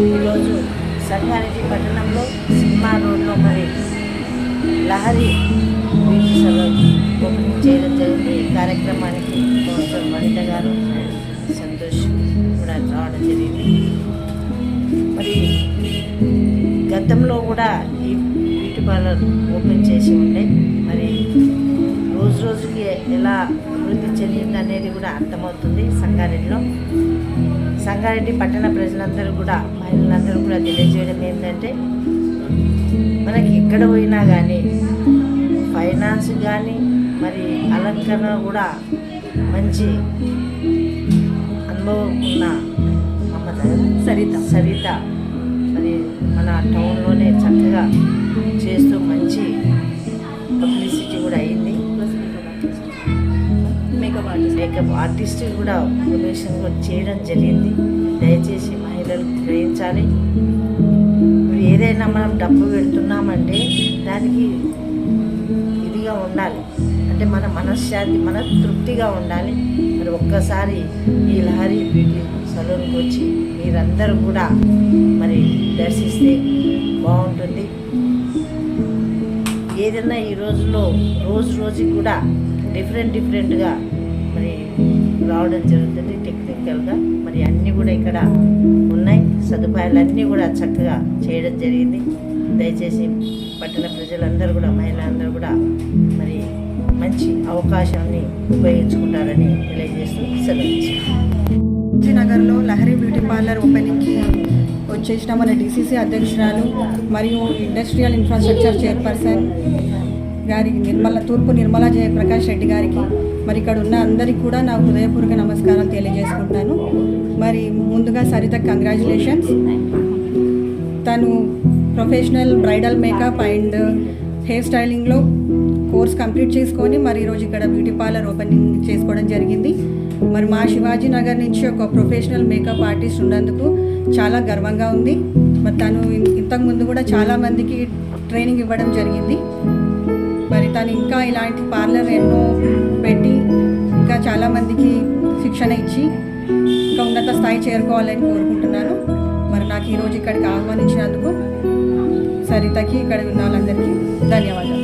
ఈరోజు సంగారెడ్డి పట్టణంలో సినిమా రోడ్లో మరి లహరి బ్యూటీ సలూన్ ఓపెనింగ్ చేయడం జరిగింది. ఈ కార్యక్రమానికి కౌన్సిలర్ వనిత గారు, సంతోష్ కూడా రావడం జరిగింది. మరి గతంలో కూడా ఈ బ్యూటీ పార్లర్ ఓపెన్ చేసి ఉండే మరి రోజు రోజుకి ఎలా అభివృద్ధి చెందింది అనేది కూడా అర్థమవుతుంది. సంగారెడ్డి పట్టణ ప్రజలందరూ కూడా, మహిళలందరూ కూడా తెలియజేయడం ఏంటంటే, మనకి ఎక్కడ పోయినా కానీ ఫైనాన్స్ కానీ మరి అలంకరణ కూడా మంచి అనుభవం ఉన్న సరిత మరి మన టౌన్లోనే చక్కగా చేస్తూ మంచి పబ్లిసిటీ కూడా అయింది. మేకప్ ఆర్టిస్ట్ కూడా ప్రొఫెషన్ కూడా చేయడం జరిగింది. దయచేసి మహిళలు గ్రహించాలి. ఇప్పుడు ఏదైనా మనం డబ్బు పెడుతున్నామంటే దానికి ఇదిగా ఉండాలి, అంటే మన మనశ్శాంతి, మన తృప్తిగా ఉండాలి. మరి ఒక్కసారి ఈ లహరి బ్యూటీ సలూన్కి వచ్చి మీరందరూ కూడా మరి దర్శిస్తే బాగుంటుంది. ఏదైనా ఈ రోజులో రోజుకి కూడా డిఫరెంట్గా మరి రావడం జరుగుతుంది. టెక్నికల్గా మరి అన్నీ కూడా ఇక్కడ ఉన్నాయి, సదుపాయాలన్నీ కూడా చక్కగా చేయడం జరిగింది. దయచేసి పట్టణ ప్రజలందరూ కూడా, మహిళలందరూ కూడా మరి మంచి అవకాశాన్ని ఉపయోగించుకుంటారని తెలియజేస్తూ సెలవు. నగర్లో లహరి బ్యూటీ పార్లర్ ఓపెనింగ్కి వచ్చేసిన మన డిసిసి అధ్యక్షురాలు మరియు ఇండస్ట్రియల్ ఇన్ఫ్రాస్ట్రక్చర్ చైర్పర్సన్ గారికి తూర్పు నిర్మలా జయప్రకాష్ రెడ్డి గారికి, మరి ఇక్కడ ఉన్న అందరికీ కూడా నా హృదయపూర్వక నమస్కారాలు తెలియజేసుకుంటాను. మరి ముందుగా సరిత కంగ్రాచులేషన్స్. తను professional bridal makeup and hair స్టైలింగ్లో కోర్స్ కంప్లీట్ చేసుకొని మరి ఈరోజు ఇక్కడ బ్యూటీ పార్లర్ ఓపెనింగ్ చేసుకోవడం జరిగింది. మరి మా శివాజీ నగర్ నుంచి ఒక ప్రొఫెషనల్ మేకప్ ఆర్టిస్ట్ ఉన్నందుకు చాలా గర్వంగా ఉంది. మరి తను ఇంతకుముందు కూడా చాలామందికి ట్రైనింగ్ ఇవ్వడం జరిగింది. మరి తను ఇంకా ఇలాంటి పార్లర్ ఎన్నో పెట్టి ఇంకా చాలామందికి శిక్షణ ఇచ్చి ఇంకా ఉన్నత స్థాయి చేరుకోవాలని కోరుకుంటున్నాను. మరి నాకు ఈరోజు ఇక్కడికి ఆహ్వానించినందుకు సరితకి, ఇక్కడ ఉన్న వాళ్ళందరికీ ధన్యవాదాలు.